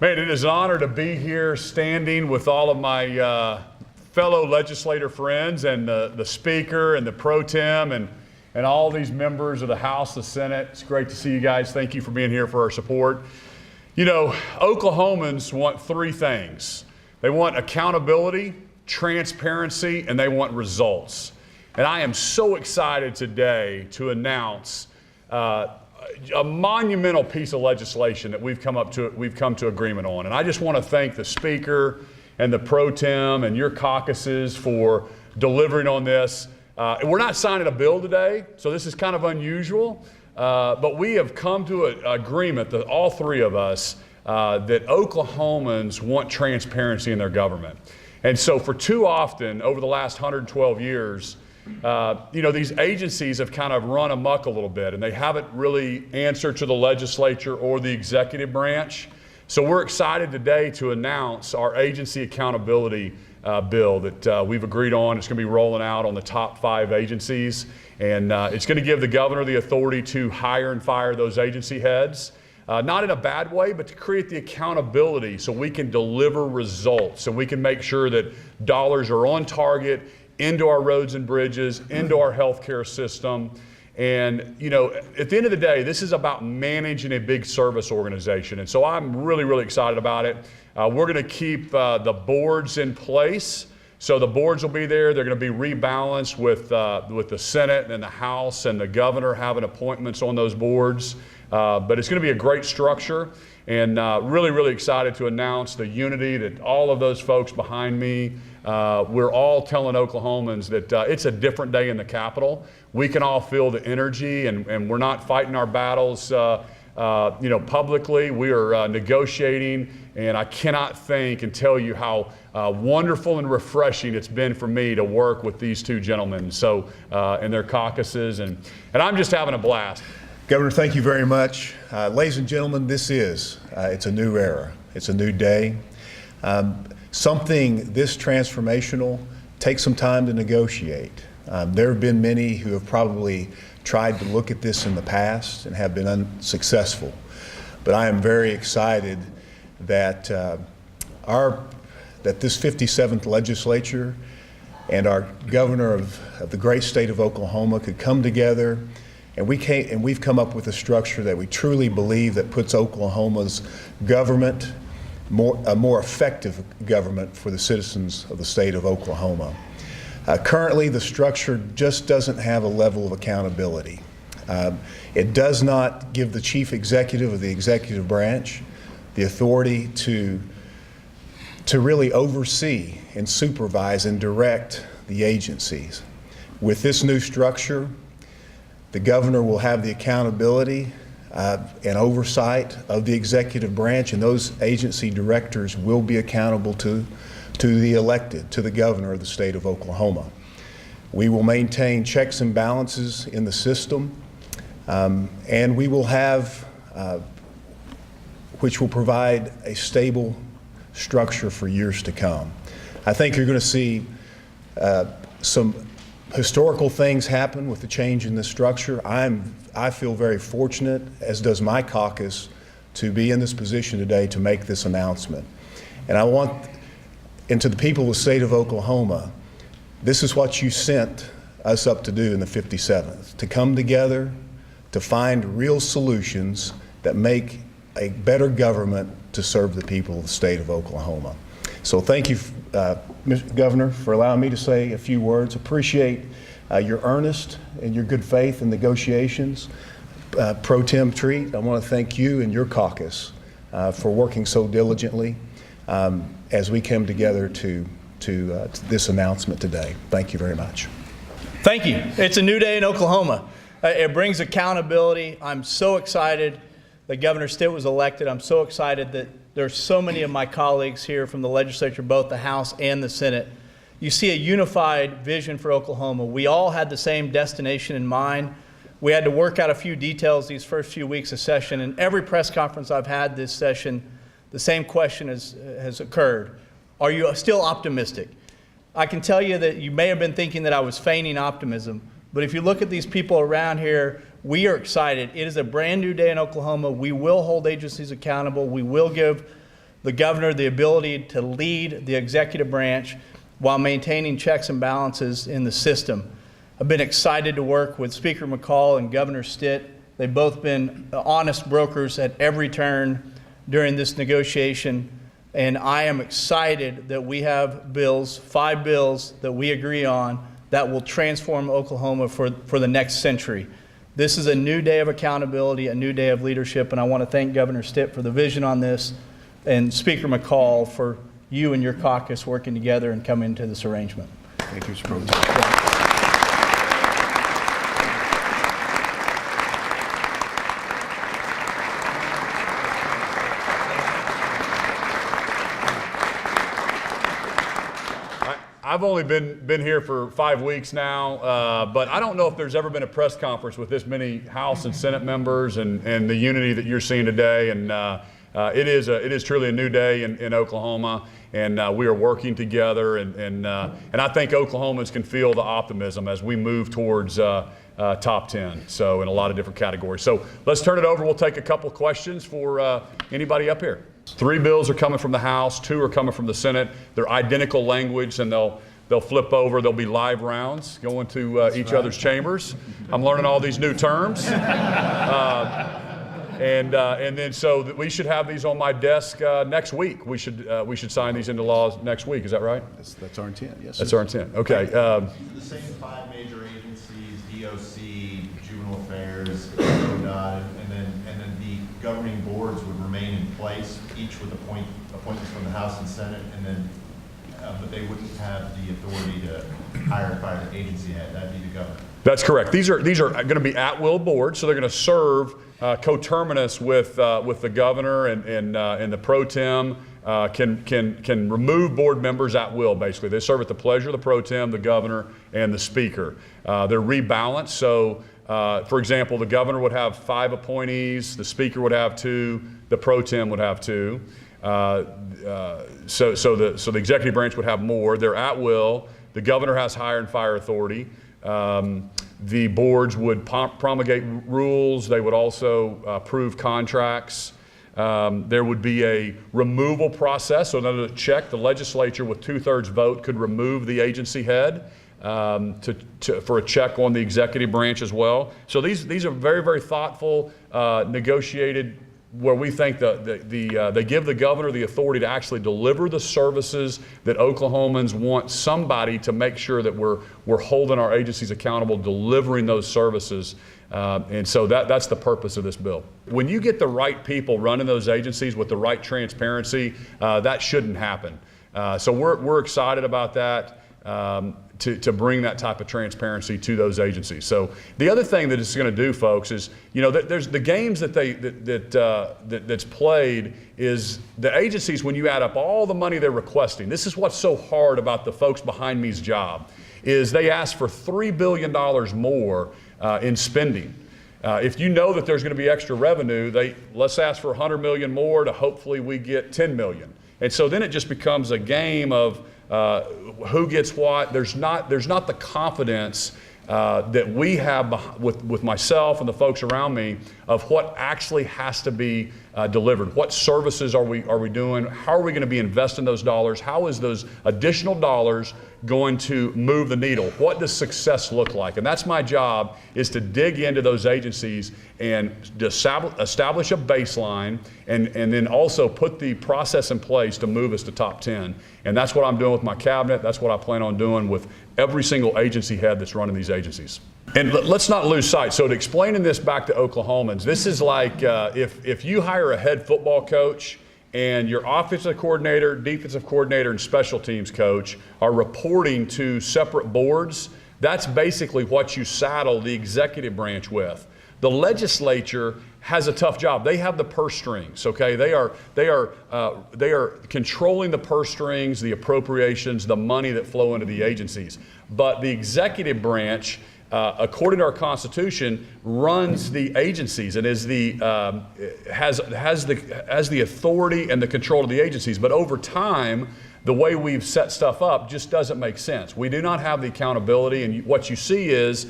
Man, it is an honor to be here standing with all of my fellow legislator friends and the Speaker and the Pro Tem and all these members of the House, the Senate. It's great to see you guys. Thank you for being here for our support. You know, Oklahomans want three things. They want accountability, transparency, and they want results. And I am so excited today to announce a monumental piece of legislation that we've come to agreement on. And I just want to thank the Speaker and the Pro Tem and your caucuses for delivering on this. We're not signing a bill today, so this is kind of unusual, but we have come to an agreement, that all three of us, that Oklahomans want transparency in their government. And so for too often, over the last 112 years, these agencies have kind of run amok a little bit, and they haven't really answered to the legislature or the executive branch. So we're excited today to announce our agency accountability bill that we've agreed on. It's going to be rolling out on the top 5 agencies, and it's going to give the governor the authority to hire and fire those agency heads. Not in a bad way, but to create the accountability so we can deliver results, so we can make sure that dollars are on target into our roads and bridges, into our healthcare system. And, you know, at the end of the day, this is about managing a big service organization. And so I'm really, really excited about it. We're going to keep the boards in place. So the boards will be there. They're going to be rebalanced with the Senate and the House and the governor having appointments on those boards. But it's going to be a great structure, and really, really excited to announce the unity that all of those folks behind me, we're all telling Oklahomans that it's a different day in the Capitol. We can all feel the energy, and we're not fighting our battles publicly. We are negotiating, and I cannot thank and tell you how wonderful and refreshing it's been for me to work with these two gentlemen in their caucuses, and I'm just having a blast. Governor, thank you very much. Ladies and gentlemen, it's a new era. It's a new day. Something this transformational takes some time to negotiate. There have been many who have probably tried to look at this in the past and have been unsuccessful. But I am very excited that this 57th legislature and our governor of the great state of Oklahoma could come together. And we've come up with a structure that we truly believe that puts Oklahoma's government, a more effective government for the citizens of the state of Oklahoma. Currently, the structure just doesn't have a level of accountability. It does not give the chief executive of the executive branch the authority to really oversee and supervise and direct the agencies. With this new structure, the governor will have the accountability and oversight of the executive branch, and those agency directors will be accountable to the governor of the state of Oklahoma. We will maintain checks and balances in the system, and we will have, which will provide a stable structure for years to come. I think you're going to see some historical things happen with the change in this structure. I feel very fortunate, as does my caucus, to be in this position today to make this announcement. And to the people of the state of Oklahoma, this is what you sent us up to do in the 57th, to come together, to find real solutions that make a better government to serve the people of the state of Oklahoma. So thank you, Mr. Governor, for allowing me to say a few words. Appreciate your earnest and your good faith in negotiations. Pro Tem Treat, I want to thank you and your caucus for working so diligently as we came together to this announcement today. Thank you very much. Thank you. It's a new day in Oklahoma. It brings accountability. I'm so excited that Governor Stitt was elected. I'm so excited that there's so many of my colleagues here from the legislature, both the House and the Senate. You see a unified vision for Oklahoma. We all had the same destination in mind. We had to work out a few details these first few weeks of session. In every press conference I've had this session, the same question has occurred. Are you still optimistic? I can tell you that you may have been thinking that I was feigning optimism, but if you look at these people around here, we are excited. It is a brand new day in Oklahoma. We will hold agencies accountable. We will give the governor the ability to lead the executive branch while maintaining checks and balances in the system. I've been excited to work with Speaker McCall and Governor Stitt. They've both been honest brokers at every turn during this negotiation, and I am excited that we have bills, 5 bills that we agree on that will transform Oklahoma for the next century. This is a new day of accountability, a new day of leadership, and I want to thank Governor Stitt for the vision on this and Speaker McCall for you and your caucus working together and coming to this arrangement. Thank you, Mr. Pro Tem. I've only been here for 5 weeks now, but I don't know if there's ever been a press conference with this many House and Senate members and the unity that you're seeing today. And it is truly a new day in Oklahoma, and we are working together. And I think Oklahomans can feel the optimism as we move towards top 10. So in a lot of different categories. So let's turn it over. We'll take a couple questions for anybody up here. 3 bills are coming from the House, 2 are coming from the Senate. They're identical language, and they'll flip over. There'll be live rounds going to each other's chambers. I'm learning all these new terms. And then so we should have these on my desk next week. We should sign these into laws next week. Is that right? That's our intent. Yes. That's our intent. Okay. The same 5 major agencies: DOC, Juvenile Affairs, ODOT, and then the governing boards would remain in place, each with appointments from the House and Senate, and then but they wouldn't have the authority to hire and fire the agency head. That'd be the governor. That's correct. These are going to be at-will boards, so they're going to serve coterminous with the governor, and the pro tem can remove board members at will. Basically, they serve at the pleasure of the pro tem, the governor, and the speaker. They're rebalanced. So, for example, the governor would have 5 appointees, the speaker would have 2, the pro tem would have 2. So the executive branch would have more. They're at will. The governor has hire and fire authority. The boards would promulgate rules. They would also approve contracts. There would be a removal process. So in order to check, the legislature with 2/3 vote could remove the agency head for a check on the executive branch as well. So these are very, very thoughtful, negotiated, where we think they give the governor the authority to actually deliver the services that Oklahomans want somebody to make sure that we're holding our agencies accountable, delivering those services. And so that's the purpose of this bill. When you get the right people running those agencies with the right transparency, that shouldn't happen. So we're excited about that. To bring that type of transparency to those agencies. So the other thing that it's going to do, folks, is there's the games that's played is the agencies, when you add up all the money they're requesting. This is what's so hard about the folks behind me's job, is they ask for $3 billion more in spending. If you know that there's going to be extra revenue, let's ask for $100 million more to hopefully we get $10 million. And so then it just becomes a game of who gets what. There's not the confidence that we have with myself and the folks around me of what actually has to be delivered. What services are we doing? How are we going to be investing those dollars? How is those additional dollars going to move the needle? What does success look like? And that's my job, is to dig into those agencies and establish a baseline, and then also put the process in place to move us to top 10. And that's what I'm doing with my cabinet. That's what I plan on doing with every single agency head that's running these agencies. And let's not lose sight. So to explaining this back to Oklahomans, this is like if you hire a head football coach and your offensive coordinator, defensive coordinator, and special teams coach are reporting to separate boards. That's basically what you saddle the executive branch with. The legislature has a tough job. They have the purse strings, okay? They are controlling the purse strings, the appropriations, the money that flow into the agencies. But the executive branch, according to our Constitution, runs the agencies and has the authority and the control of the agencies. But over time, the way we've set stuff up just doesn't make sense. We do not have the accountability, and what you see is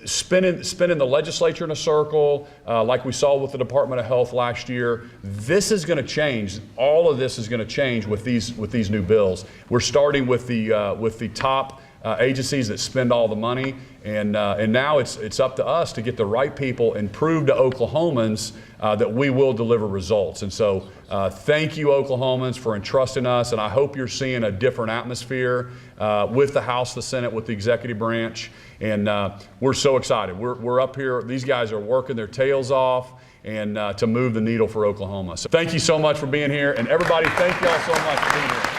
Spinning the legislature in a circle, like we saw with the Department of Health last year. This is going to change. All of this is going to change with these new bills. We're starting with the top agencies that spend all the money, and now it's up to us to get the right people and prove to Oklahomans that we will deliver results. And so thank you, Oklahomans, for entrusting us, and I hope you're seeing a different atmosphere with the House, the Senate, with the executive branch, and we're so excited. We're up here. These guys are working their tails off and to move the needle for Oklahoma. So thank you so much for being here, and everybody, thank you all so much for being here.